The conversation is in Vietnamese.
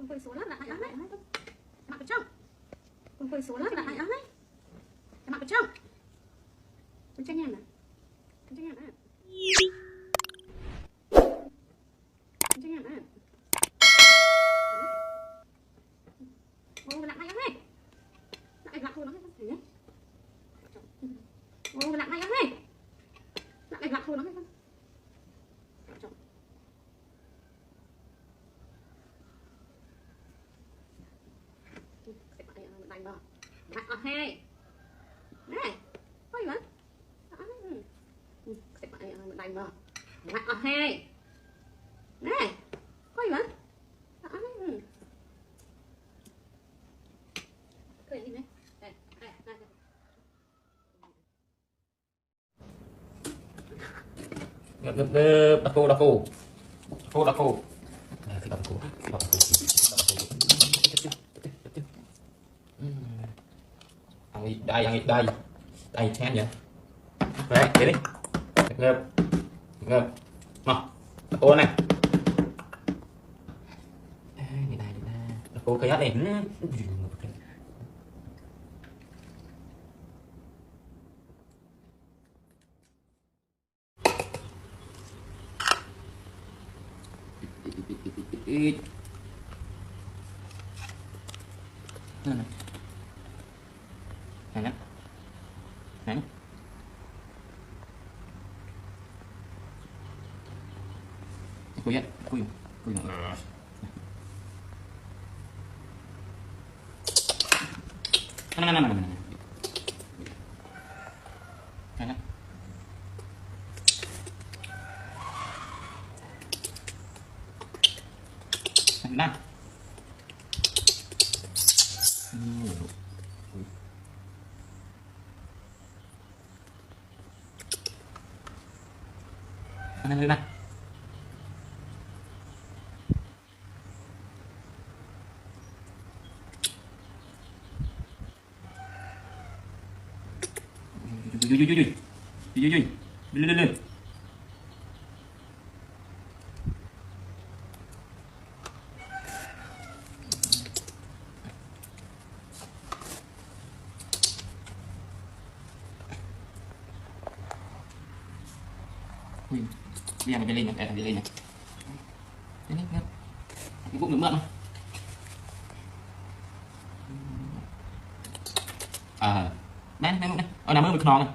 con quay số lớp là ai đấy mặc được chưa? Con quay số lớp là ai đấy mặc được chưa? Con tranh em này con tranh em này con tranh em này ô nặng hay lắm này nặng lặng thôi nó thấy nhé ô nặng hay lắm này nặng lặng thôi nó thấy đánh vào nặng ở hai này có gì vậy đánh vào nặng ở hai này có gì vậy cười gì đấy đây đây đây đập cô đây xem vậy đấy để đi ngợp nào cô này cô cây hát này này này này cô nhận cô này này lên bây giờ mình lên này, để lên này, cái bụng nước mỡ à, đây, nằm mơ bị non này.